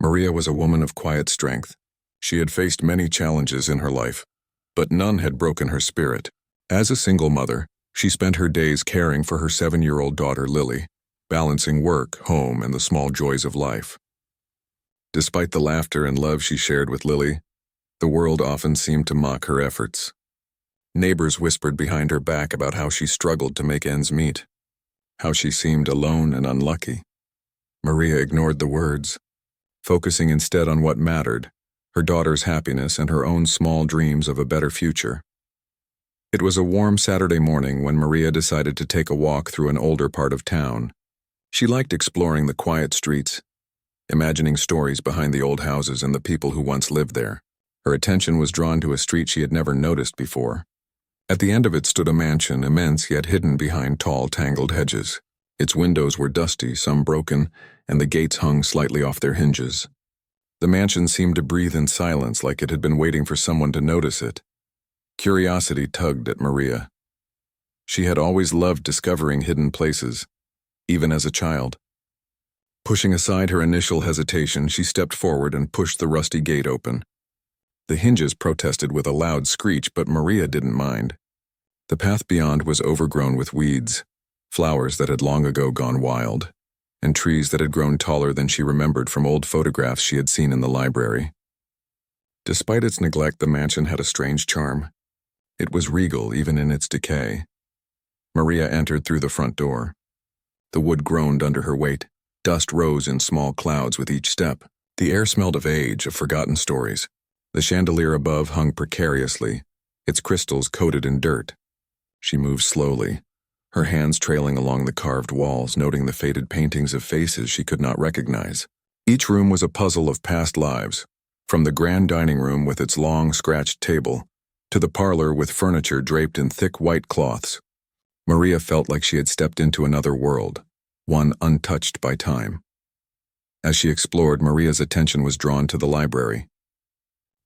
Maria was a woman of quiet strength. She had faced many challenges in her life, but none had broken her spirit. As a single mother, she spent her days caring for her 7-year-old daughter Lily, balancing work, home, and the small joys of life. Despite the laughter and love she shared with Lily, the world often seemed to mock her efforts. Neighbors whispered behind her back about how she struggled to make ends meet, how she seemed alone and unlucky. Maria ignored the words, focusing instead on what mattered, her daughter's happiness and her own small dreams of a better future. It was a warm Saturday morning when Maria decided to take a walk through an older part of town. She liked exploring the quiet streets, imagining stories behind the old houses and the people who once lived there. Her attention was drawn to a street she had never noticed before. At the end of it stood a mansion, immense yet hidden behind tall, tangled hedges. Its windows were dusty, some broken, and the gates hung slightly off their hinges. The mansion seemed to breathe in silence, like it had been waiting for someone to notice it. Curiosity tugged at Maria. She had always loved discovering hidden places, even as a child. Pushing aside her initial hesitation, she stepped forward and pushed the rusty gate open. The hinges protested with a loud screech, but Maria didn't mind. The path beyond was overgrown with weeds, flowers that had long ago gone wild, and trees that had grown taller than she remembered from old photographs she had seen in the library. Despite its neglect, the mansion had a strange charm. It was regal even in its decay. Maria entered through the front door. The wood groaned under her weight. Dust rose in small clouds with each step. The air smelled of age, of forgotten stories. The chandelier above hung precariously, its crystals coated in dirt. She moved slowly, her hands trailing along the carved walls, noting the faded paintings of faces she could not recognize. Each room was a puzzle of past lives, from the grand dining room with its long, scratched table, to the parlor with furniture draped in thick white cloths. Maria felt like she had stepped into another world, one untouched by time. As she explored, Maria's attention was drawn to the library.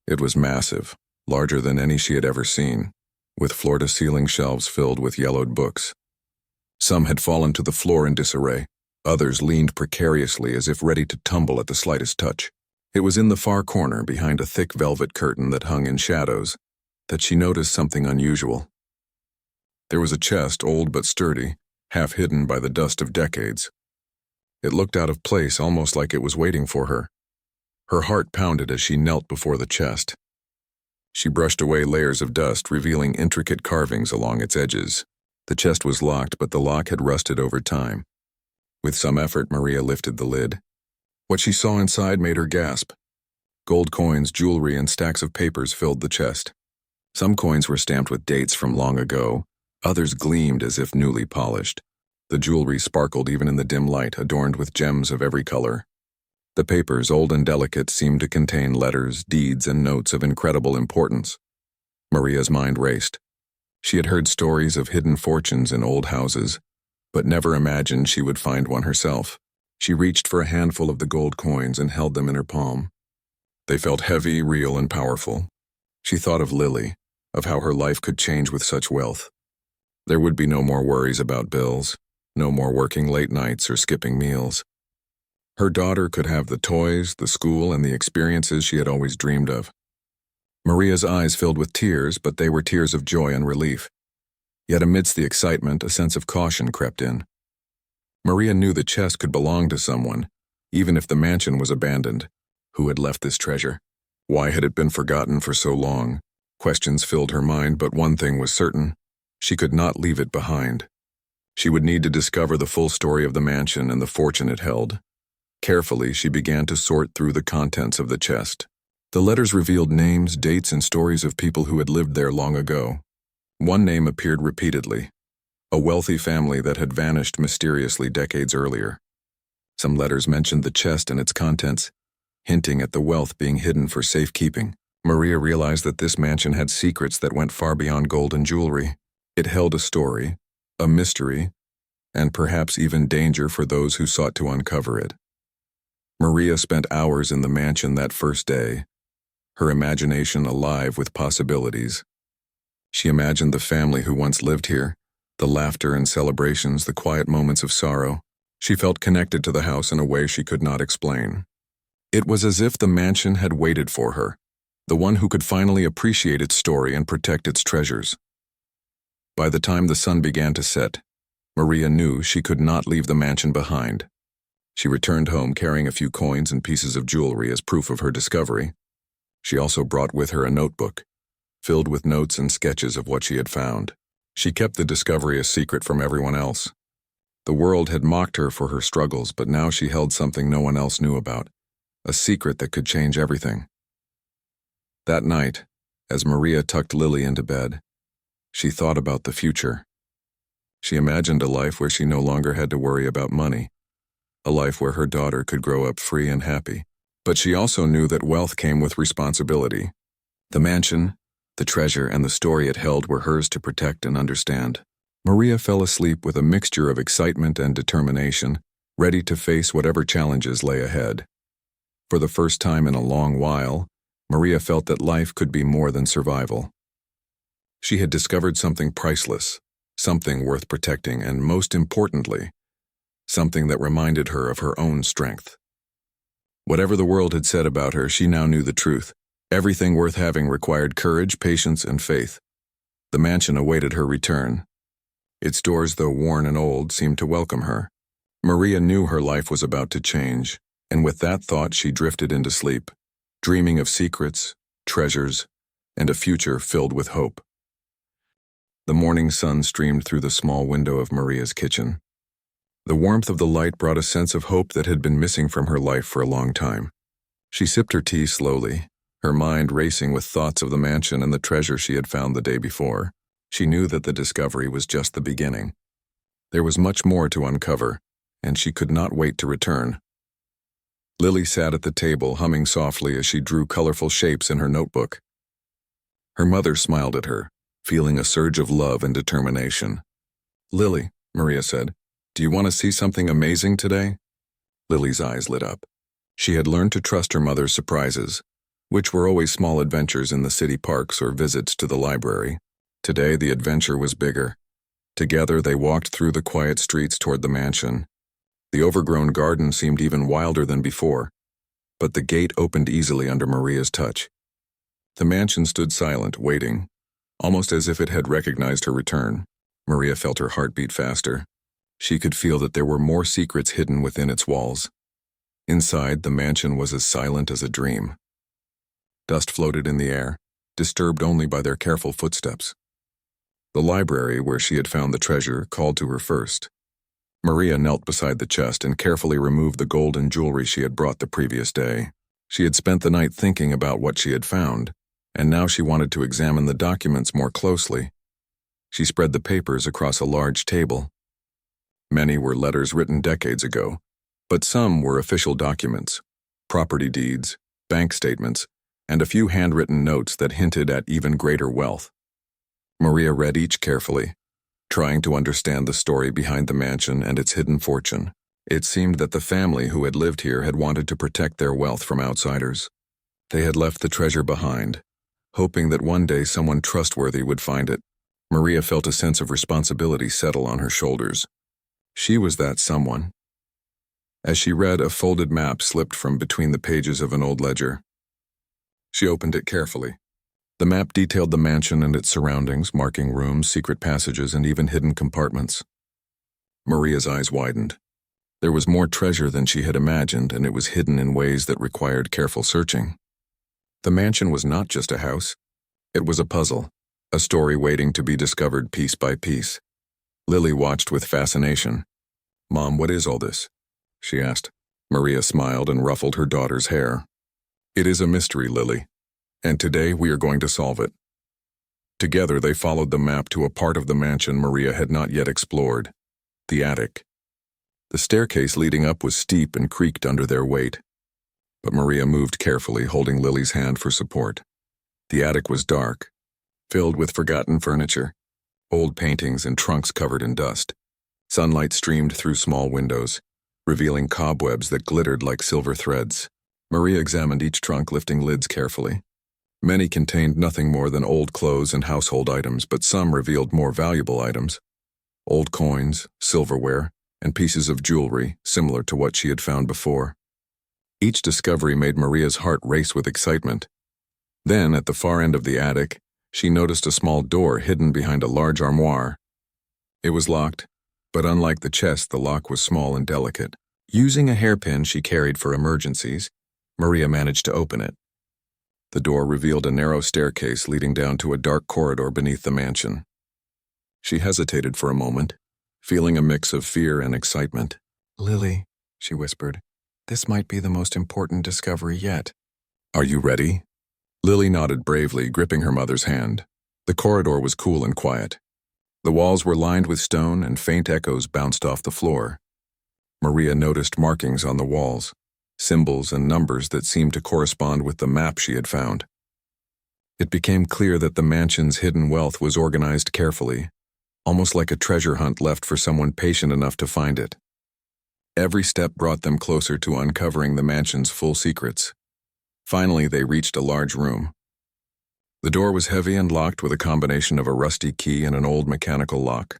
It was massive, larger than any she had ever seen, with floor-to-ceiling shelves filled with yellowed books. Some had fallen to the floor in disarray. Others leaned precariously as if ready to tumble at the slightest touch. It was in the far corner, behind a thick velvet curtain that hung in shadows, that she noticed something unusual. There was a chest, old but sturdy, half hidden by the dust of decades. It looked out of place, almost like it was waiting for her. Her heart pounded as she knelt before the chest. She brushed away layers of dust, revealing intricate carvings along its edges. The chest was locked, but the lock had rusted over time. With some effort, Maria lifted the lid. What she saw inside made her gasp. Gold coins, jewelry, and stacks of papers filled the chest. Some coins were stamped with dates from long ago. Others gleamed as if newly polished. The jewelry sparkled even in the dim light, adorned with gems of every color. The papers, old and delicate, seemed to contain letters, deeds, and notes of incredible importance. Maria's mind raced. She had heard stories of hidden fortunes in old houses, but never imagined she would find one herself. She reached for a handful of the gold coins and held them in her palm. They felt heavy, real, and powerful. She thought of Lily, of how her life could change with such wealth. There would be no more worries about bills, no more working late nights or skipping meals. Her daughter could have the toys, the school, and the experiences she had always dreamed of. Maria's eyes filled with tears, but they were tears of joy and relief. Yet amidst the excitement, a sense of caution crept in. Maria knew the chest could belong to someone, even if the mansion was abandoned. Who had left this treasure? Why had it been forgotten for so long? Questions filled her mind, but one thing was certain. She could not leave it behind. She would need to discover the full story of the mansion and the fortune it held. Carefully, she began to sort through the contents of the chest. The letters revealed names, dates, and stories of people who had lived there long ago. One name appeared repeatedly, a wealthy family that had vanished mysteriously decades earlier. Some letters mentioned the chest and its contents, hinting at the wealth being hidden for safekeeping. Maria realized that this mansion had secrets that went far beyond gold and jewelry. It held a story, a mystery, and perhaps even danger for those who sought to uncover it. Maria spent hours in the mansion that first day, her imagination alive with possibilities. She imagined the family who once lived here, the laughter and celebrations, the quiet moments of sorrow. She felt connected to the house in a way she could not explain. It was as if the mansion had waited for her, the one who could finally appreciate its story and protect its treasures. By the time the sun began to set, Maria knew she could not leave the mansion behind. She returned home carrying a few coins and pieces of jewelry as proof of her discovery. She also brought with her a notebook, filled with notes and sketches of what she had found. She kept the discovery a secret from everyone else. The world had mocked her for her struggles, but now she held something no one else knew about, a secret that could change everything. That night, as Maria tucked Lily into bed, she thought about the future. She imagined a life where she no longer had to worry about money, a life where her daughter could grow up free and happy. But she also knew that wealth came with responsibility. The mansion, the treasure, and the story it held were hers to protect and understand. Maria fell asleep with a mixture of excitement and determination, ready to face whatever challenges lay ahead. For the first time in a long while, Maria felt that life could be more than survival. She had discovered something priceless, something worth protecting, and most importantly, something that reminded her of her own strength. Whatever the world had said about her, she now knew the truth. Everything worth having required courage, patience, and faith. The mansion awaited her return. Its doors, though worn and old, seemed to welcome her. Maria knew her life was about to change, and with that thought she drifted into sleep, dreaming of secrets, treasures, and a future filled with hope. The morning sun streamed through the small window of Maria's kitchen. The warmth of the light brought a sense of hope that had been missing from her life for a long time. She sipped her tea slowly, her mind racing with thoughts of the mansion and the treasure she had found the day before. She knew that the discovery was just the beginning. There was much more to uncover, and she could not wait to return. Lily sat at the table, humming softly as she drew colorful shapes in her notebook. Her mother smiled at her, feeling a surge of love and determination. "Lily," Maria said, "do you want to see something amazing today?" Lily's eyes lit up. She had learned to trust her mother's surprises, which were always small adventures in the city parks or visits to the library. Today the adventure was bigger. Together they walked through the quiet streets toward the mansion. The overgrown garden seemed even wilder than before, but the gate opened easily under Maria's touch. The mansion stood silent, waiting, almost as if it had recognized her return. Maria felt her heart beat faster. She could feel that there were more secrets hidden within its walls. Inside, the mansion was as silent as a dream. Dust floated in the air, disturbed only by their careful footsteps. The library, where she had found the treasure, called to her first. Maria knelt beside the chest and carefully removed the gold and jewelry she had brought the previous day. She had spent the night thinking about what she had found, and now she wanted to examine the documents more closely. She spread the papers across a large table. Many were letters written decades ago, but some were official documents, property deeds, bank statements, and a few handwritten notes that hinted at even greater wealth. Maria read each carefully, trying to understand the story behind the mansion and its hidden fortune. It seemed that the family who had lived here had wanted to protect their wealth from outsiders. They had left the treasure behind, hoping that one day someone trustworthy would find it. Maria felt a sense of responsibility settle on her shoulders. She was that someone. As she read, a folded map slipped from between the pages of an old ledger. She opened it carefully. The map detailed the mansion and its surroundings, marking rooms, secret passages, and even hidden compartments. Maria's eyes widened. There was more treasure than she had imagined, and it was hidden in ways that required careful searching. The mansion was not just a house. It was a puzzle, a story waiting to be discovered piece by piece. Lily watched with fascination. "Mom, what is all this?" she asked. Maria smiled and ruffled her daughter's hair. "It is a mystery, Lily, and today we are going to solve it." Together they followed the map to a part of the mansion Maria had not yet explored, the attic. The staircase leading up was steep and creaked under their weight, but Maria moved carefully, holding Lily's hand for support. The attic was dark, filled with forgotten furniture, old paintings and trunks covered in dust. Sunlight streamed through small windows, revealing cobwebs that glittered like silver threads. Maria examined each trunk, lifting lids carefully. Many contained nothing more than old clothes and household items, but some revealed more valuable items. Old coins, silverware, and pieces of jewelry similar to what she had found before. Each discovery made Maria's heart race with excitement. Then, at the far end of the attic, she noticed a small door hidden behind a large armoire. It was locked, but unlike the chest, the lock was small and delicate. Using a hairpin she carried for emergencies, Maria managed to open it. The door revealed a narrow staircase leading down to a dark corridor beneath the mansion. She hesitated for a moment, feeling a mix of fear and excitement. "Lily," she whispered, "this might be the most important discovery yet." "Are you ready?" Lily nodded bravely, gripping her mother's hand. The corridor was cool and quiet. The walls were lined with stone and faint echoes bounced off the floor. Maria noticed markings on the walls, symbols and numbers that seemed to correspond with the map she had found. It became clear that the mansion's hidden wealth was organized carefully, almost like a treasure hunt left for someone patient enough to find it. Every step brought them closer to uncovering the mansion's full secrets. Finally, they reached a large room. The door was heavy and locked with a combination of a rusty key and an old mechanical lock.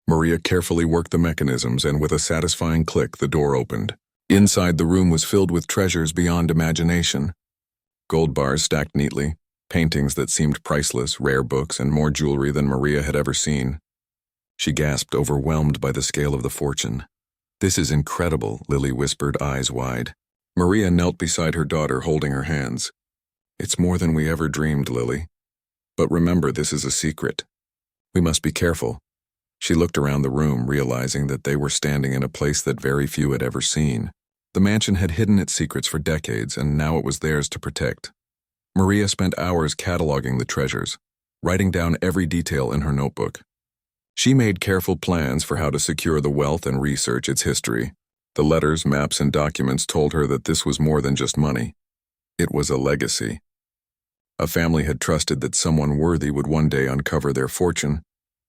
Maria carefully worked the mechanisms, and with a satisfying click, the door opened. Inside, the room was filled with treasures beyond imagination. Gold bars stacked neatly, paintings that seemed priceless, rare books, and more jewelry than Maria had ever seen. She gasped, overwhelmed by the scale of the fortune. "This is incredible," Lily whispered, eyes wide. Maria knelt beside her daughter, holding her hands. "It's more than we ever dreamed, Lily. But remember, this is a secret. We must be careful." She looked around the room, realizing that they were standing in a place that very few had ever seen. The mansion had hidden its secrets for decades, and now it was theirs to protect. Maria spent hours cataloging the treasures, writing down every detail in her notebook. She made careful plans for how to secure the wealth and research its history. The letters, maps, and documents told her that this was more than just money. It was a legacy. A family had trusted that someone worthy would one day uncover their fortune,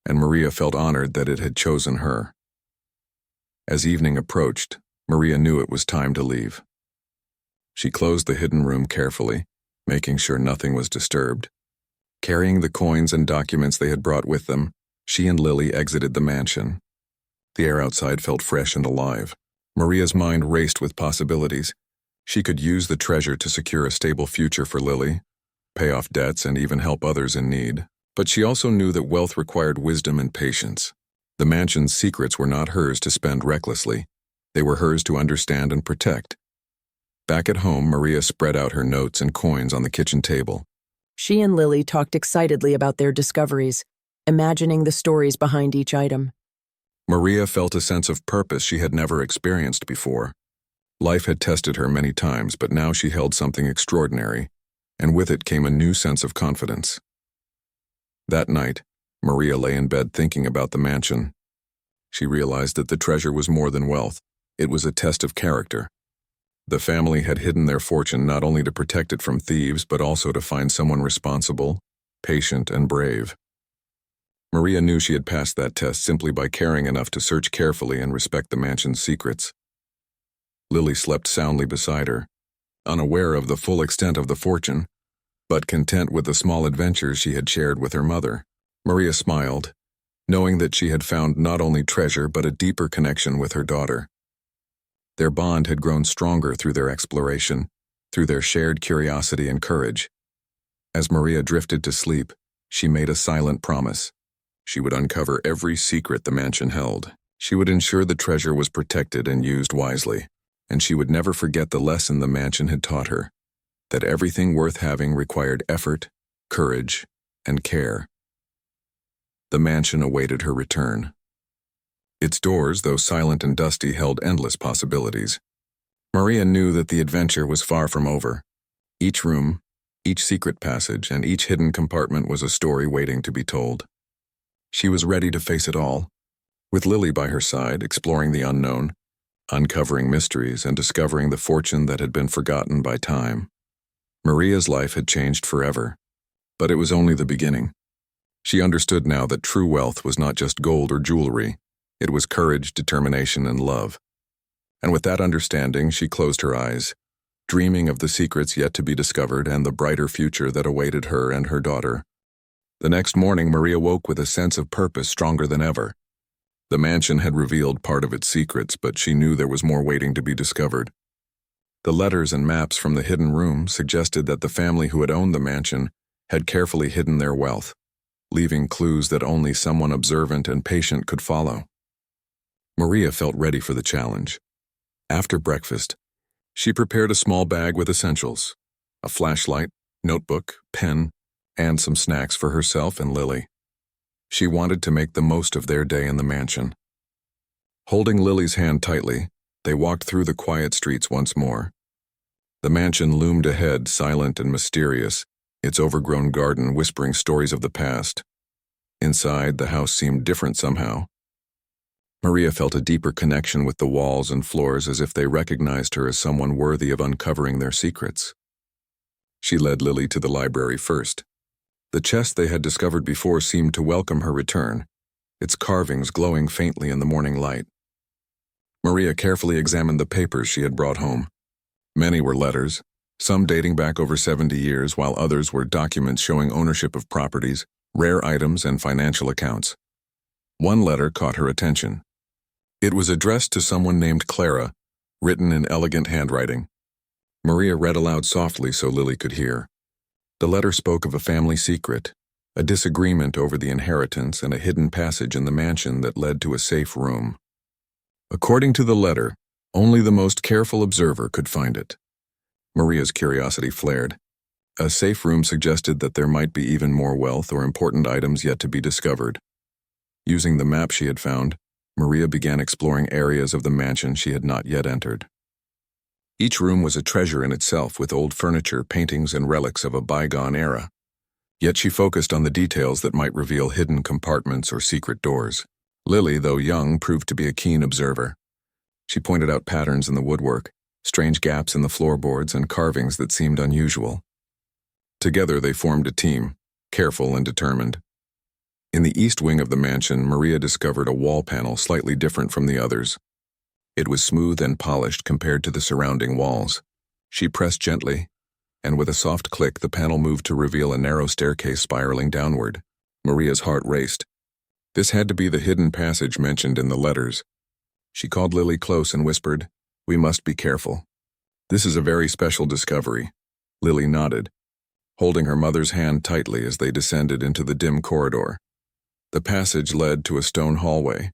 and Maria felt honored that it had chosen her. As evening approached, Maria knew it was time to leave. She closed the hidden room carefully, making sure nothing was disturbed. Carrying the coins and documents they had brought with them, she and Lily exited the mansion. The air outside felt fresh and alive. Maria's mind raced with possibilities. She could use the treasure to secure a stable future for Lily, pay off debts, and even help others in need. But she also knew that wealth required wisdom and patience. The mansion's secrets were not hers to spend recklessly. They were hers to understand and protect. Back at home, Maria spread out her notes and coins on the kitchen table. She and Lily talked excitedly about their discoveries, imagining the stories behind each item. Maria felt a sense of purpose she had never experienced before. Life had tested her many times, but now she held something extraordinary, and with it came a new sense of confidence. That night, Maria lay in bed thinking about the mansion. She realized that the treasure was more than wealth. It was a test of character. The family had hidden their fortune not only to protect it from thieves, but also to find someone responsible, patient, and brave. Maria knew she had passed that test simply by caring enough to search carefully and respect the mansion's secrets. Lily slept soundly beside her, unaware of the full extent of the fortune, but content with the small adventures she had shared with her mother. Maria smiled, knowing that she had found not only treasure but a deeper connection with her daughter. Their bond had grown stronger through their exploration, through their shared curiosity and courage. As Maria drifted to sleep, she made a silent promise. She would uncover every secret the mansion held. She would ensure the treasure was protected and used wisely, and she would never forget the lesson the mansion had taught her, that everything worth having required effort, courage, and care. The mansion awaited her return. Its doors, though silent and dusty, held endless possibilities. Maria knew that the adventure was far from over. Each room, each secret passage, and each hidden compartment was a story waiting to be told. She was ready to face it all, with Lily by her side, exploring the unknown, uncovering mysteries, and discovering the fortune that had been forgotten by time. Maria's life had changed forever, but it was only the beginning. She understood now that true wealth was not just gold or jewelry. It was courage, determination, and love. And with that understanding, she closed her eyes, dreaming of the secrets yet to be discovered and the brighter future that awaited her and her daughter. The next morning, Maria woke with a sense of purpose stronger than ever. The mansion had revealed part of its secrets, but she knew there was more waiting to be discovered. The letters and maps from the hidden room suggested that the family who had owned the mansion had carefully hidden their wealth, leaving clues that only someone observant and patient could follow. Maria felt ready for the challenge. After breakfast, she prepared a small bag with essentials, a flashlight, notebook, pen, and some snacks for herself and Lily. She wanted to make the most of their day in the mansion. Holding Lily's hand tightly, they walked through the quiet streets once more. The mansion loomed ahead, silent and mysterious, its overgrown garden whispering stories of the past. Inside, the house seemed different somehow. Maria felt a deeper connection with the walls and floors, as if they recognized her as someone worthy of uncovering their secrets. She led Lily to the library first. The chest they had discovered before seemed to welcome her return, its carvings glowing faintly in the morning light. Maria carefully examined the papers she had brought home. Many were letters, some dating back over 70 years, while others were documents showing ownership of properties, rare items, and financial accounts. One letter caught her attention. It was addressed to someone named Clara, written in elegant handwriting. Maria read aloud softly so Lily could hear. The letter spoke of a family secret, a disagreement over the inheritance, and a hidden passage in the mansion that led to a safe room. According to the letter, only the most careful observer could find it. Maria's curiosity flared. A safe room suggested that there might be even more wealth or important items yet to be discovered. Using the map she had found, Maria began exploring areas of the mansion she had not yet entered. Each room was a treasure in itself, with old furniture, paintings, and relics of a bygone era. Yet she focused on the details that might reveal hidden compartments or secret doors. Lily, though young, proved to be a keen observer. She pointed out patterns in the woodwork, strange gaps in the floorboards, and carvings that seemed unusual. Together they formed a team, careful and determined. In the east wing of the mansion, Maria discovered a wall panel slightly different from the others. It was smooth and polished compared to the surrounding walls. She pressed gently, and with a soft click, the panel moved to reveal a narrow staircase spiraling downward. Maria's heart raced. This had to be the hidden passage mentioned in the letters. She called Lily close and whispered, "We must be careful. This is a very special discovery." Lily nodded, holding her mother's hand tightly as they descended into the dim corridor. The passage led to a stone hallway,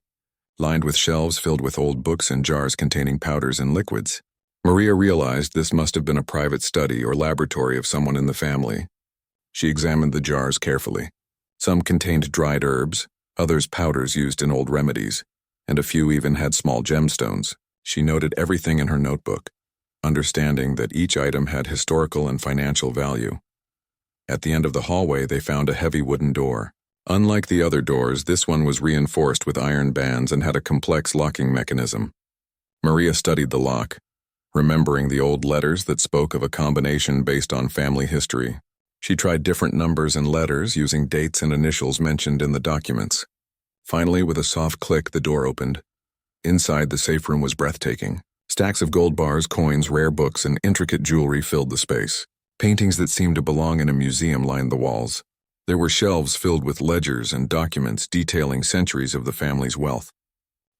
lined with shelves filled with old books and jars containing powders and liquids. Maria realized this must have been a private study or laboratory of someone in the family. She examined the jars carefully. Some contained dried herbs, others powders used in old remedies, and a few even had small gemstones. She noted everything in her notebook, understanding that each item had historical and financial value. At the end of the hallway, they found a heavy wooden door. Unlike the other doors, this one was reinforced with iron bands and had a complex locking mechanism. Maria studied the lock, remembering the old letters that spoke of a combination based on family history. She tried different numbers and letters using dates and initials mentioned in the documents. Finally, with a soft click, the door opened. Inside, the safe room was breathtaking. Stacks of gold bars, coins, rare books, and intricate jewelry filled the space. Paintings that seemed to belong in a museum lined the walls. There were shelves filled with ledgers and documents detailing centuries of the family's wealth.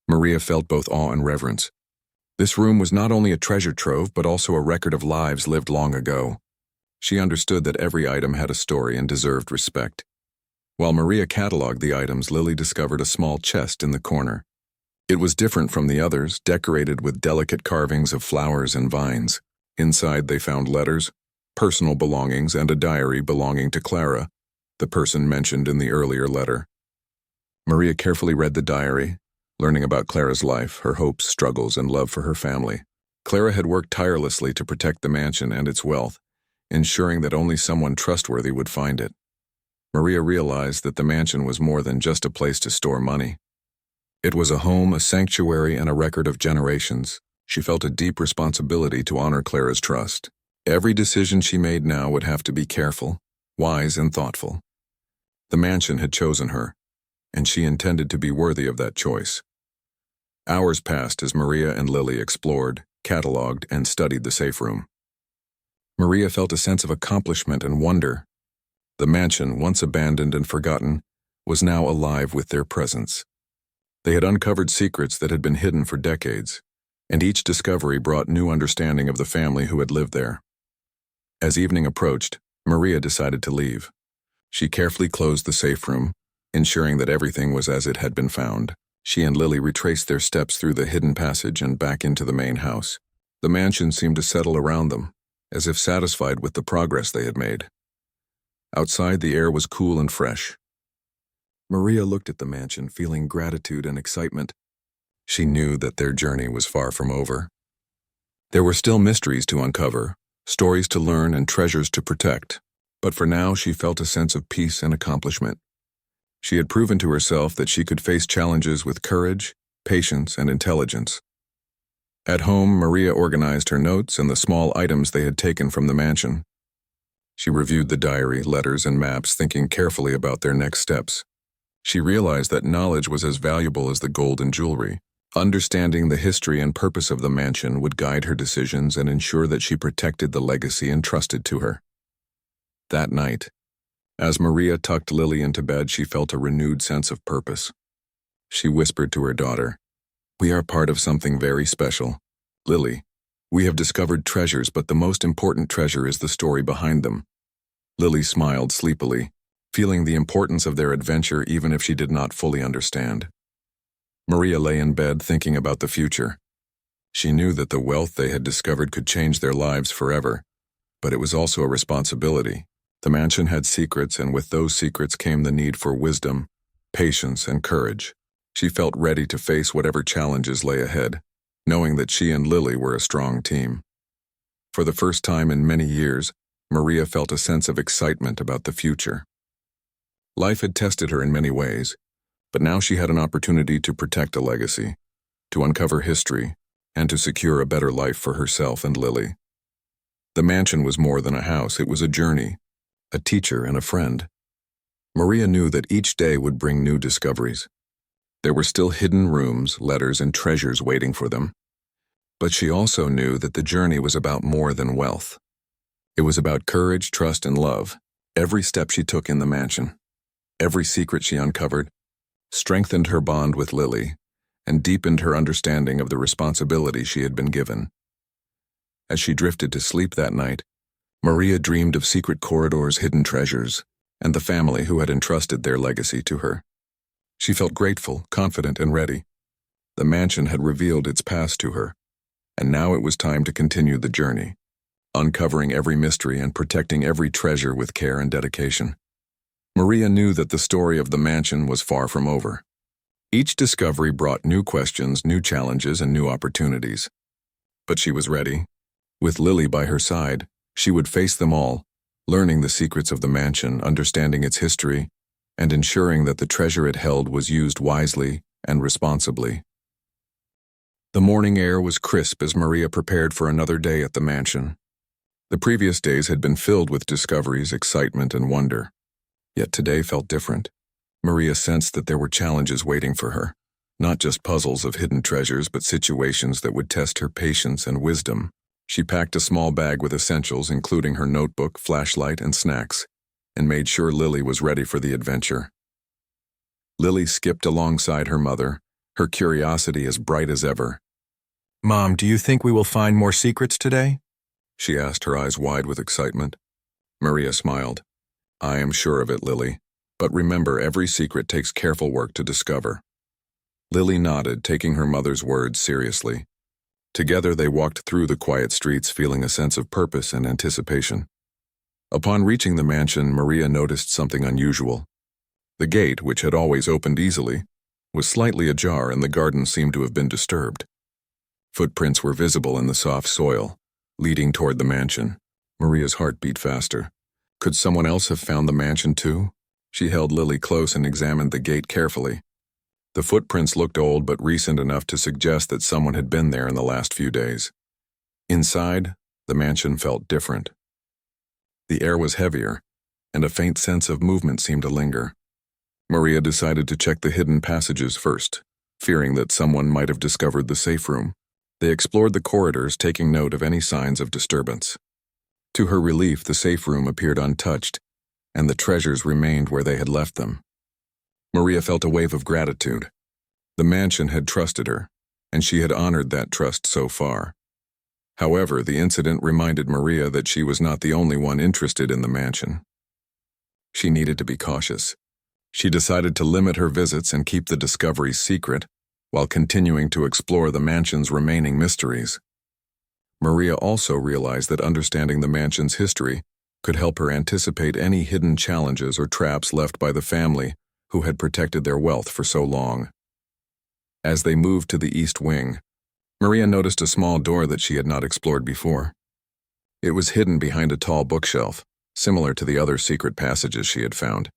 Maria felt both awe and reverence. This room was not only a treasure trove, but also a record of lives lived long ago. She understood that every item had a story and deserved respect. While Maria cataloged the items, Lily discovered a small chest in the corner. It was different from the others, decorated with delicate carvings of flowers and vines. Inside, they found letters, personal belongings, and a diary belonging to Clara, the person mentioned in the earlier letter. Maria carefully read the diary, learning about Clara's life, her hopes, struggles, and love for her family. Clara had worked tirelessly to protect the mansion and its wealth, ensuring that only someone trustworthy would find it. Maria realized that the mansion was more than just a place to store money. It was a home, a sanctuary, and a record of generations. She felt a deep responsibility to honor Clara's trust. Every decision she made now would have to be careful, wise, and thoughtful. The mansion had chosen her, and she intended to be worthy of that choice. Hours passed as Maria and Lily explored, cataloged, and studied the safe room. Maria felt a sense of accomplishment and wonder. The mansion, once abandoned and forgotten, was now alive with their presence. They had uncovered secrets that had been hidden for decades, and each discovery brought new understanding of the family who had lived there. As evening approached, Maria decided to leave. She carefully closed the safe room, ensuring that everything was as it had been found. She and Lily retraced their steps through the hidden passage and back into the main house. The mansion seemed to settle around them, as if satisfied with the progress they had made. Outside, the air was cool and fresh. Maria looked at the mansion, feeling gratitude and excitement. She knew that their journey was far from over. There were still mysteries to uncover, stories to learn, and treasures to protect, but for now she felt a sense of peace and accomplishment. She had proven to herself that she could face challenges with courage, patience, and intelligence. At home, Maria organized her notes and the small items they had taken from the mansion. She reviewed the diary, letters, and maps, thinking carefully about their next steps. She realized that knowledge was as valuable as the gold and jewelry. Understanding the history and purpose of the mansion would guide her decisions and ensure that she protected the legacy entrusted to her. That night, as Maria tucked Lily into bed, she felt a renewed sense of purpose. She whispered to her daughter, "We are part of something very special. Lily, we have discovered treasures, but the most important treasure is the story behind them." Lily smiled sleepily, feeling the importance of their adventure even if she did not fully understand. Maria lay in bed thinking about the future. She knew that the wealth they had discovered could change their lives forever, but it was also a responsibility. The mansion had secrets, and with those secrets came the need for wisdom, patience, and courage. She felt ready to face whatever challenges lay ahead, knowing that she and Lily were a strong team. For the first time in many years, Maria felt a sense of excitement about the future. Life had tested her in many ways, but now she had an opportunity to protect a legacy, to uncover history, and to secure a better life for herself and Lily. The mansion was more than a house, it was a journey, a teacher, and a friend. Maria knew that each day would bring new discoveries. There were still hidden rooms, letters, and treasures waiting for them. But she also knew that the journey was about more than wealth. It was about courage, trust, and love. Every step she took in the mansion, every secret she uncovered, strengthened her bond with Lily and deepened her understanding of the responsibility she had been given. As she drifted to sleep that night, Maria dreamed of secret corridors, hidden treasures, and the family who had entrusted their legacy to her. She felt grateful, confident, and ready. The mansion had revealed its past to her, and now it was time to continue the journey, uncovering every mystery and protecting every treasure with care and dedication. Maria knew that the story of the mansion was far from over. Each discovery brought new questions, new challenges, and new opportunities. But she was ready. With Lily by her side, she would face them all, learning the secrets of the mansion, understanding its history, and ensuring that the treasure it held was used wisely and responsibly. The morning air was crisp as Maria prepared for another day at the mansion. The previous days had been filled with discoveries, excitement, and wonder. Yet today felt different. Maria sensed that there were challenges waiting for her, not just puzzles of hidden treasures, but situations that would test her patience and wisdom. She packed a small bag with essentials, including her notebook, flashlight, and snacks, and made sure Lily was ready for the adventure. Lily skipped alongside her mother, her curiosity as bright as ever. "Mom, do you think we will find more secrets today?" she asked, her eyes wide with excitement. Maria smiled. "I am sure of it, Lily. But remember, every secret takes careful work to discover." Lily nodded, taking her mother's words seriously. Together they walked through the quiet streets, feeling a sense of purpose and anticipation. Upon reaching the mansion, Maria noticed something unusual. The gate, which had always opened easily, was slightly ajar, and the garden seemed to have been disturbed. Footprints were visible in the soft soil, leading toward the mansion. Maria's heart beat faster. Could someone else have found the mansion too? She held Lily close and examined the gate carefully. The footprints looked old but recent enough to suggest that someone had been there in the last few days. Inside, the mansion felt different. The air was heavier, and a faint sense of movement seemed to linger. Maria decided to check the hidden passages first, fearing that someone might have discovered the safe room. They explored the corridors, taking note of any signs of disturbance. To her relief, the safe room appeared untouched, and the treasures remained where they had left them. Maria felt a wave of gratitude. The mansion had trusted her, and she had honored that trust so far. However, the incident reminded Maria that she was not the only one interested in the mansion. She needed to be cautious. She decided to limit her visits and keep the discoveries secret, while continuing to explore the mansion's remaining mysteries. Maria also realized that understanding the mansion's history could help her anticipate any hidden challenges or traps left by the family who had protected their wealth for so long. As they moved to the east wing, Maria noticed a small door that she had not explored before. It was hidden behind a tall bookshelf, similar to the other secret passages she had found.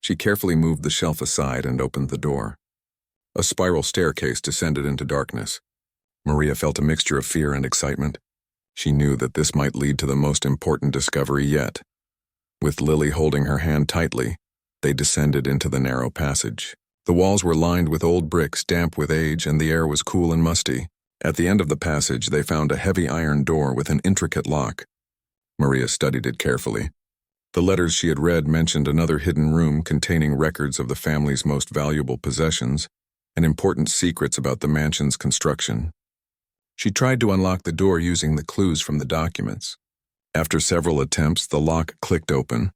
She carefully moved the shelf aside and opened the door. A spiral staircase descended into darkness. Maria felt a mixture of fear and excitement. She knew that this might lead to the most important discovery yet. With Lily holding her hand tightly, they descended into the narrow passage. The walls were lined with old bricks damp with age, and the air was cool and musty. At the end of the passage, they found a heavy iron door with an intricate lock. Maria studied it carefully. The letters she had read mentioned another hidden room containing records of the family's most valuable possessions and important secrets about the mansion's construction. She tried to unlock the door using the clues from the documents. After several attempts, the lock clicked open.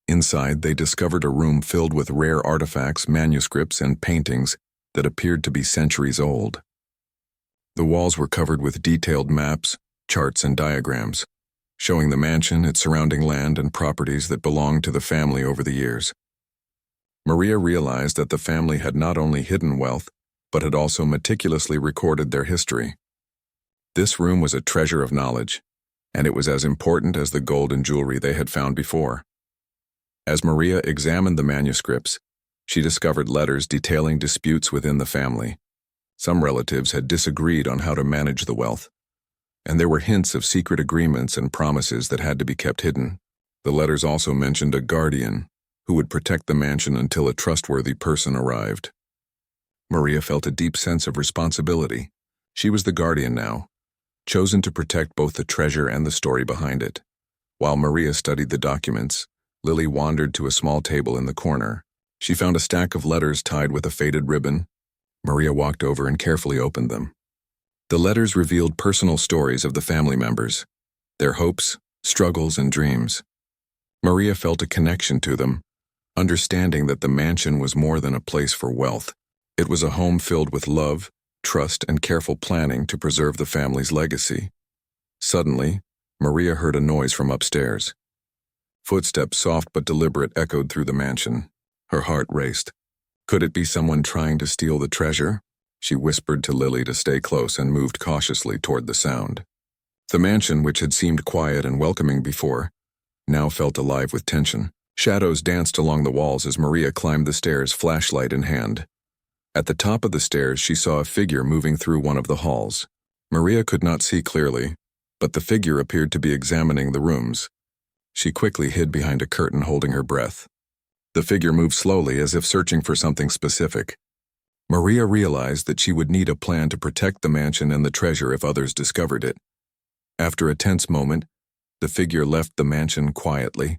Inside, they discovered a room filled with rare artifacts, manuscripts, and paintings that appeared to be centuries old. The walls were covered with detailed maps, charts, and diagrams, showing the mansion, its surrounding land, and properties that belonged to the family over the years. Maria realized that the family had not only hidden wealth, but had also meticulously recorded their history. This room was a treasure of knowledge, and it was as important as the gold and jewelry they had found before. As Maria examined the manuscripts, she discovered letters detailing disputes within the family. Some relatives had disagreed on how to manage the wealth, and there were hints of secret agreements and promises that had to be kept hidden. The letters also mentioned a guardian who would protect the mansion until a trustworthy person arrived. Maria felt a deep sense of responsibility. She was the guardian now, chosen to protect both the treasure and the story behind it. While Maria studied the documents, Lily wandered to a small table in the corner. She found a stack of letters tied with a faded ribbon. Maria walked over and carefully opened them. The letters revealed personal stories of the family members, their hopes, struggles, and dreams. Maria felt a connection to them, understanding that the mansion was more than a place for wealth. It was a home filled with love, trust, and careful planning to preserve the family's legacy. Suddenly, Maria heard a noise from upstairs. Footsteps, soft but deliberate, echoed through the mansion. Her heart raced. Could it be someone trying to steal the treasure? She whispered to Lily to stay close and moved cautiously toward the sound. The mansion, which had seemed quiet and welcoming before, now felt alive with tension. Shadows danced along the walls as Maria climbed the stairs, flashlight in hand. At the top of the stairs, she saw a figure moving through one of the halls. Maria could not see clearly, but the figure appeared to be examining the rooms. She quickly hid behind a curtain, holding her breath. The figure moved slowly, as if searching for something specific. Maria realized that she would need a plan to protect the mansion and the treasure if others discovered it. After a tense moment, the figure left the mansion quietly.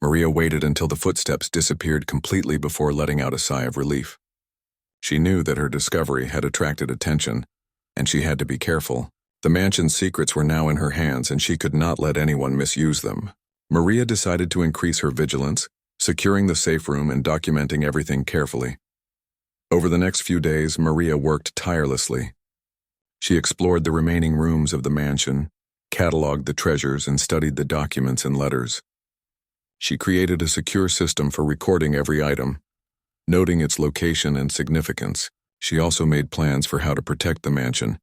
Maria waited until the footsteps disappeared completely before letting out a sigh of relief. She knew that her discovery had attracted attention, and she had to be careful. The mansion's secrets were now in her hands, and she could not let anyone misuse them. Maria decided to increase her vigilance, securing the safe room and documenting everything carefully. Over the next few days, Maria worked tirelessly. She explored the remaining rooms of the mansion, cataloged the treasures, and studied the documents and letters. She created a secure system for recording every item, noting its location and significance. She also made plans for how to protect the mansion,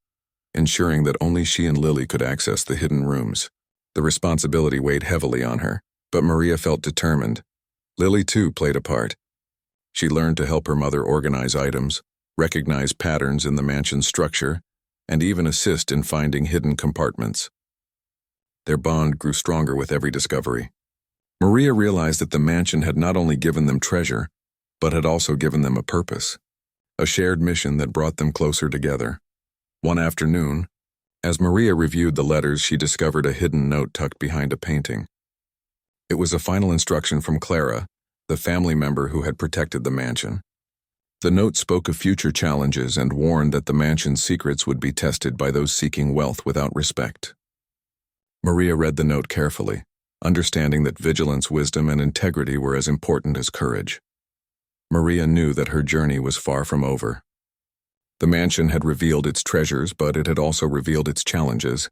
ensuring that only she and Lily could access the hidden rooms. The responsibility weighed heavily on her, but Maria felt determined. Lily, too, played a part. She learned to help her mother organize items, recognize patterns in the mansion's structure, and even assist in finding hidden compartments. Their bond grew stronger with every discovery. Maria realized that the mansion had not only given them treasure, but had also given them a purpose, a shared mission that brought them closer together. One afternoon, as Maria reviewed the letters, she discovered a hidden note tucked behind a painting. It was a final instruction from Clara, the family member who had protected the mansion. The note spoke of future challenges and warned that the mansion's secrets would be tested by those seeking wealth without respect. Maria read the note carefully, understanding that vigilance, wisdom, and integrity were as important as courage. Maria knew that her journey was far from over. The mansion had revealed its treasures, but it had also revealed its challenges.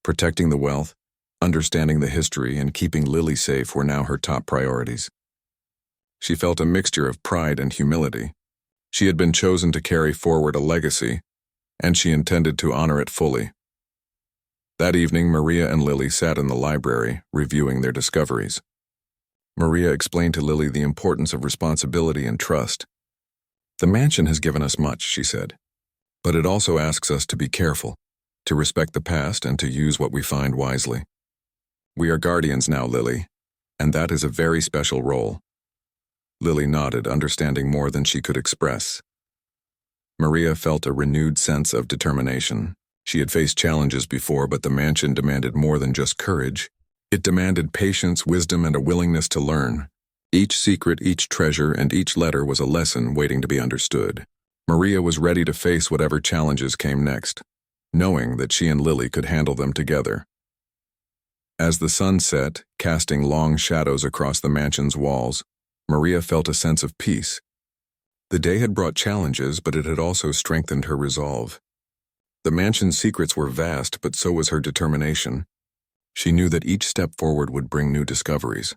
Protecting the wealth, understanding the history, and keeping Lily safe were now her top priorities. She felt a mixture of pride and humility. She had been chosen to carry forward a legacy, and she intended to honor it fully. That evening, Maria and Lily sat in the library, reviewing their discoveries. Maria explained to Lily the importance of responsibility and trust. "The mansion has given us much," she said, "but it also asks us to be careful, to respect the past, and to use what we find wisely. We are guardians now, Lily, and that is a very special role." Lily nodded, understanding more than she could express. Maria felt a renewed sense of determination. She had faced challenges before, but the mansion demanded more than just courage. It demanded patience, wisdom, and a willingness to learn. Each secret, each treasure, and each letter was a lesson waiting to be understood. Maria was ready to face whatever challenges came next, knowing that she and Lily could handle them together. As the sun set, casting long shadows across the mansion's walls, Maria felt a sense of peace. The day had brought challenges, but it had also strengthened her resolve. The mansion's secrets were vast, but so was her determination. She knew that each step forward would bring new discoveries,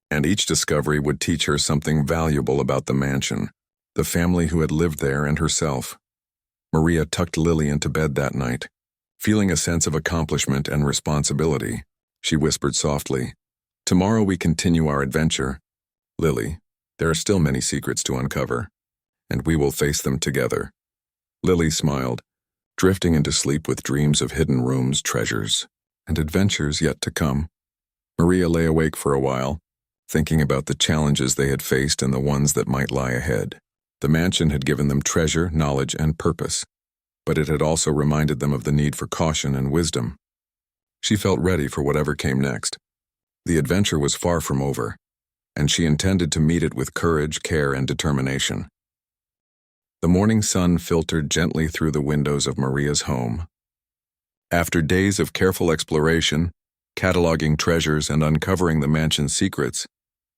and each discovery would teach her something valuable about the mansion, the family who had lived there, and herself. Maria tucked Lily into bed that night. Feeling a sense of accomplishment and responsibility, she whispered softly, "Tomorrow we continue our adventure. Lily, there are still many secrets to uncover, and we will face them together." Lily smiled, drifting into sleep with dreams of hidden rooms, treasures, and adventures yet to come. Maria lay awake for a while, thinking about the challenges they had faced and the ones that might lie ahead. The mansion had given them treasure, knowledge, and purpose, but it had also reminded them of the need for caution and wisdom. She felt ready for whatever came next. The adventure was far from over, and she intended to meet it with courage, care, and determination. The morning sun filtered gently through the windows of Maria's home. After days of careful exploration, cataloging treasures, and uncovering the mansion's secrets,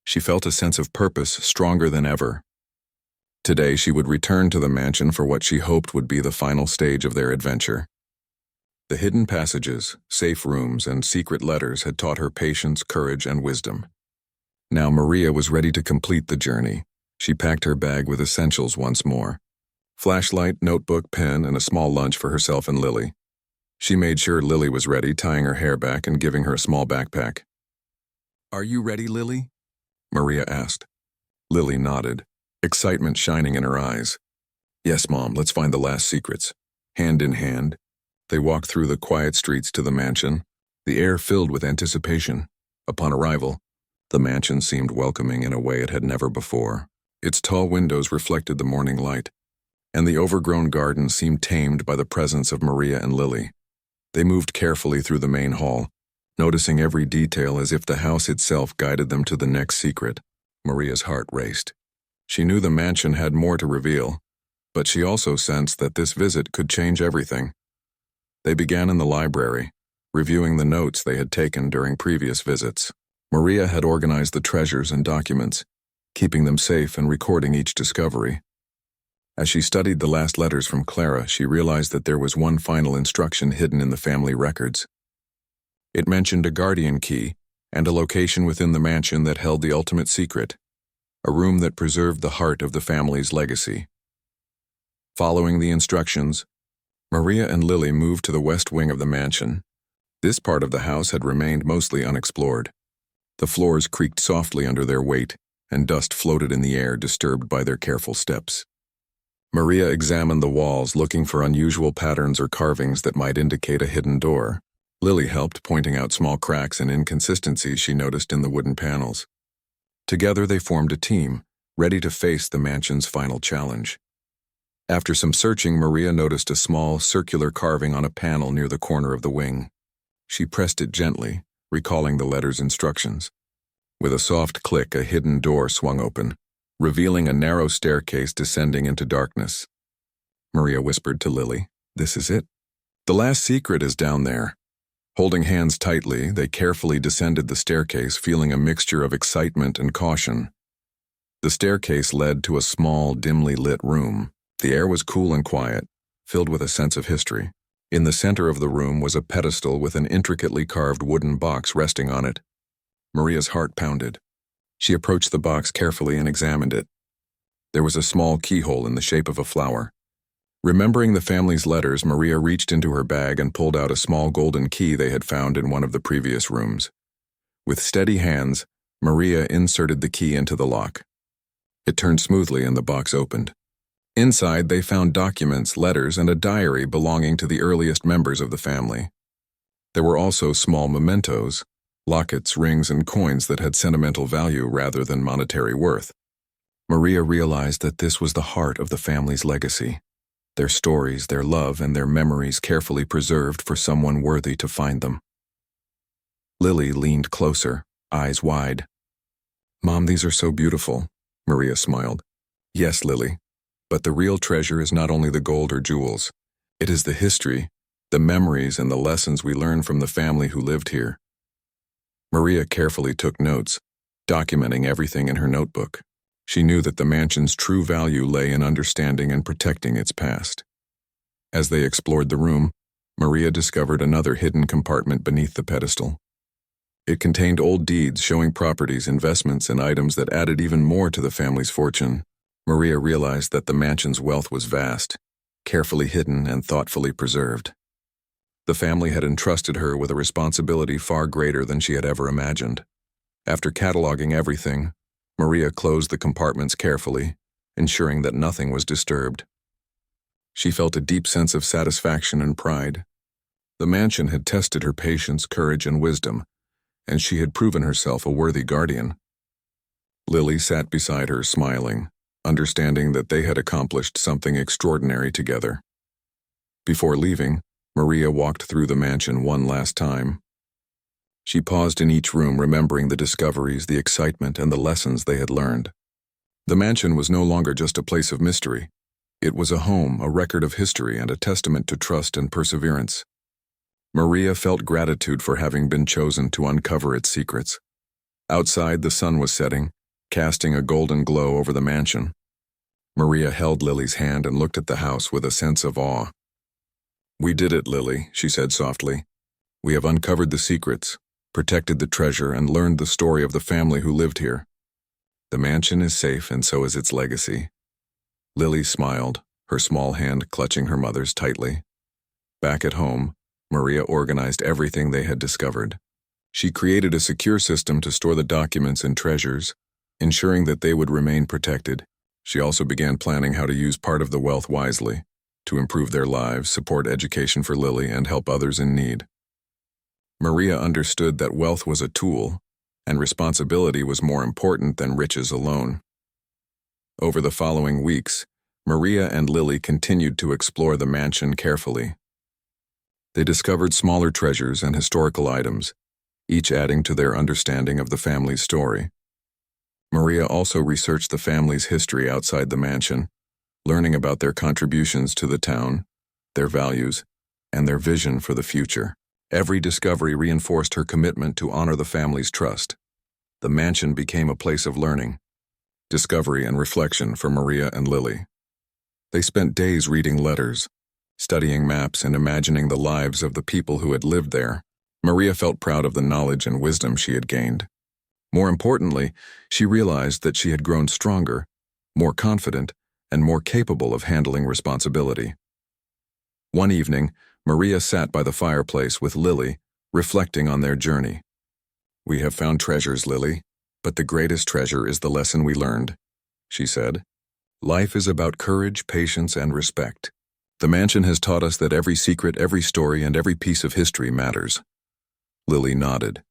she felt a sense of purpose stronger than ever. Today she would return to the mansion for what she hoped would be the final stage of their adventure. The hidden passages, safe rooms, and secret letters had taught her patience, courage, and wisdom. Now Maria was ready to complete the journey. She packed her bag with essentials once more: flashlight, notebook, pen, and a small lunch for herself and Lily. She made sure Lily was ready, tying her hair back and giving her a small backpack. "Are you ready, Lily?" Maria asked. Lily nodded, excitement shining in her eyes. "Yes, Mom, let's find the last secrets." Hand in hand, they walked through the quiet streets to the mansion, the air filled with anticipation. Upon arrival, the mansion seemed welcoming in a way it had never before. Its tall windows reflected the morning light, and the overgrown garden seemed tamed by the presence of Maria and Lily. They moved carefully through the main hall, noticing every detail as if the house itself guided them to the next secret. Maria's heart raced. She knew the mansion had more to reveal, but she also sensed that this visit could change everything. They began in the library, reviewing the notes they had taken during previous visits. Maria had organized the treasures and documents, keeping them safe and recording each discovery. As she studied the last letters from Clara, she realized that there was one final instruction hidden in the family records. It mentioned a guardian key and a location within the mansion that held the ultimate secret, a room that preserved the heart of the family's legacy. Following the instructions, Maria and Lily moved to the west wing of the mansion. This part of the house had remained mostly unexplored. The floors creaked softly under their weight, and dust floated in the air, disturbed by their careful steps. Maria examined the walls, looking for unusual patterns or carvings that might indicate a hidden door. Lily helped, pointing out small cracks and inconsistencies she noticed in the wooden panels. Together they formed a team, ready to face the mansion's final challenge. After some searching, Maria noticed a small, circular carving on a panel near the corner of the wing. She pressed it gently, recalling the letter's instructions. With a soft click, a hidden door swung open. revealing a narrow staircase descending into darkness. Maria whispered to Lily, "This is it. The last secret is down there." Holding hands tightly, they carefully descended the staircase, feeling a mixture of excitement and caution. The staircase led to a small, dimly lit room. The air was cool and quiet, filled with a sense of history. In the center of the room was a pedestal with an intricately carved wooden box resting on it. Maria's heart pounded. She approached the box carefully and examined it. There was a small keyhole in the shape of a flower. Remembering the family's letters, Maria reached into her bag and pulled out a small golden key they had found in one of the previous rooms. With steady hands, Maria inserted the key into the lock. It turned smoothly and the box opened. Inside, they found documents, letters, and a diary belonging to the earliest members of the family. There were also small mementos, lockets, rings, and coins that had sentimental value rather than monetary worth. Maria realized that this was the heart of the family's legacy. Their stories, their love, and their memories carefully preserved for someone worthy to find them. Lily leaned closer, eyes wide. "Mom, these are so beautiful," Maria smiled. "Yes, Lily, but the real treasure is not only the gold or jewels. It is the history, the memories, and the lessons we learned from the family who lived here." Maria carefully took notes, documenting everything in her notebook. She knew that the mansion's true value lay in understanding and protecting its past. As they explored the room, Maria discovered another hidden compartment beneath the pedestal. It contained old deeds showing properties, investments, and items that added even more to the family's fortune. Maria realized that the mansion's wealth was vast, carefully hidden and thoughtfully preserved. The family had entrusted her with a responsibility far greater than she had ever imagined. After cataloging everything, Maria closed the compartments carefully, ensuring that nothing was disturbed. She felt a deep sense of satisfaction and pride. The mansion had tested her patience, courage, and wisdom, and she had proven herself a worthy guardian. Lily sat beside her, smiling, understanding that they had accomplished something extraordinary together. Before leaving, Maria walked through the mansion one last time. She paused in each room, remembering the discoveries, the excitement, and the lessons they had learned. The mansion was no longer just a place of mystery. It was a home, a record of history, and a testament to trust and perseverance. Maria felt gratitude for having been chosen to uncover its secrets. Outside, the sun was setting, casting a golden glow over the mansion. Maria held Lily's hand and looked at the house with a sense of awe. "We did it, Lily," she said softly. "We have uncovered the secrets, protected the treasure, and learned the story of the family who lived here. The mansion is safe, and so is its legacy." Lily smiled, her small hand clutching her mother's tightly. Back at home, Maria organized everything they had discovered. She created a secure system to store the documents and treasures, ensuring that they would remain protected. She also began planning how to use part of the wealth wisely, to improve their lives, support education for Lily, and help others in need. Maria understood that wealth was a tool, and responsibility was more important than riches alone. Over the following weeks, Maria and Lily continued to explore the mansion carefully. They discovered smaller treasures and historical items, each adding to their understanding of the family's story. Maria also researched the family's history outside the mansion, learning about their contributions to the town, their values, and their vision for the future. Every discovery reinforced her commitment to honor the family's trust. The mansion became a place of learning, discovery, and reflection for Maria and Lily. They spent days reading letters, studying maps, and imagining the lives of the people who had lived there. Maria felt proud of the knowledge and wisdom she had gained. More importantly, she realized that she had grown stronger, more confident, and more capable of handling responsibility. One evening, Maria sat by the fireplace with Lily, reflecting on their journey. "We have found treasures, Lily, but the greatest treasure is the lesson we learned," she said. "Life is about courage, patience, and respect. The mansion has taught us that every secret, every story, and every piece of history matters." Lily nodded,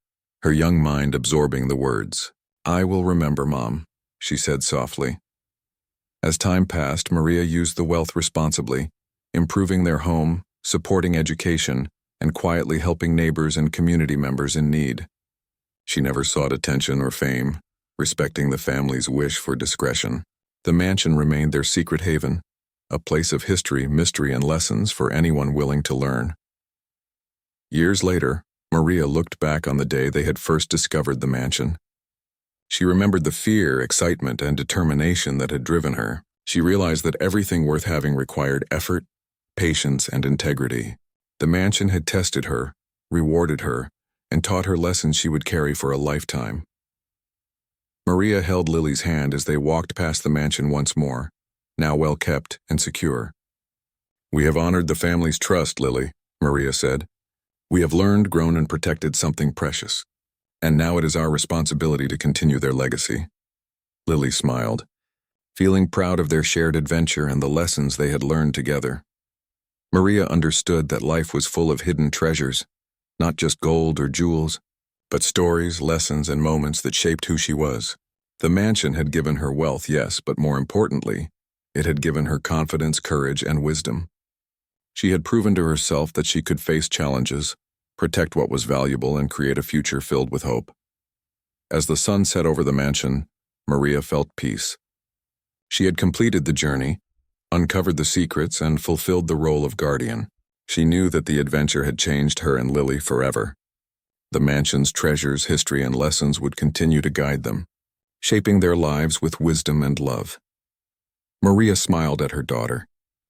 her young mind absorbing the words. "I will remember, Mom," she said softly. As time passed, Maria used the wealth responsibly, improving their home, supporting education, and quietly helping neighbors and community members in need. She never sought attention or fame, respecting the family's wish for discretion. The mansion remained their secret haven, a place of history, mystery, and lessons for anyone willing to learn. Years later, Maria looked back on the day they had first discovered the mansion. She remembered the fear, excitement, and determination that had driven her. She realized that everything worth having required effort, patience, and integrity. The mansion had tested her, rewarded her, and taught her lessons she would carry for a lifetime. Maria held Lily's hand as they walked past the mansion once more, now well kept and secure. "We have honored the family's trust, Lily," Maria said. "We have learned, grown, and protected something precious. And now it is our responsibility to continue their legacy." Lily smiled, feeling proud of their shared adventure and the lessons they had learned together. Maria understood that life was full of hidden treasures, not just gold or jewels, but stories, lessons, and moments that shaped who she was. The mansion had given her wealth, yes, but more importantly, it had given her confidence, courage, and wisdom. She had proven to herself that she could face challenges, protect what was valuable, and create a future filled with hope. As the sun set over the mansion, Maria felt peace. She had completed the journey, uncovered the secrets, and fulfilled the role of guardian. She knew that the adventure had changed her and Lily forever. The mansion's treasures, history, and lessons would continue to guide them, shaping their lives with wisdom and love. Maria smiled at her daughter,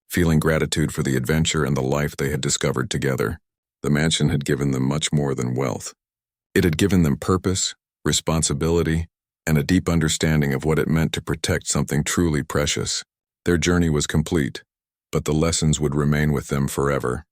feeling gratitude for the adventure and the life they had discovered together. The mansion had given them much more than wealth. It had given them purpose, responsibility, and a deep understanding of what it meant to protect something truly precious. Their journey was complete, but the lessons would remain with them forever.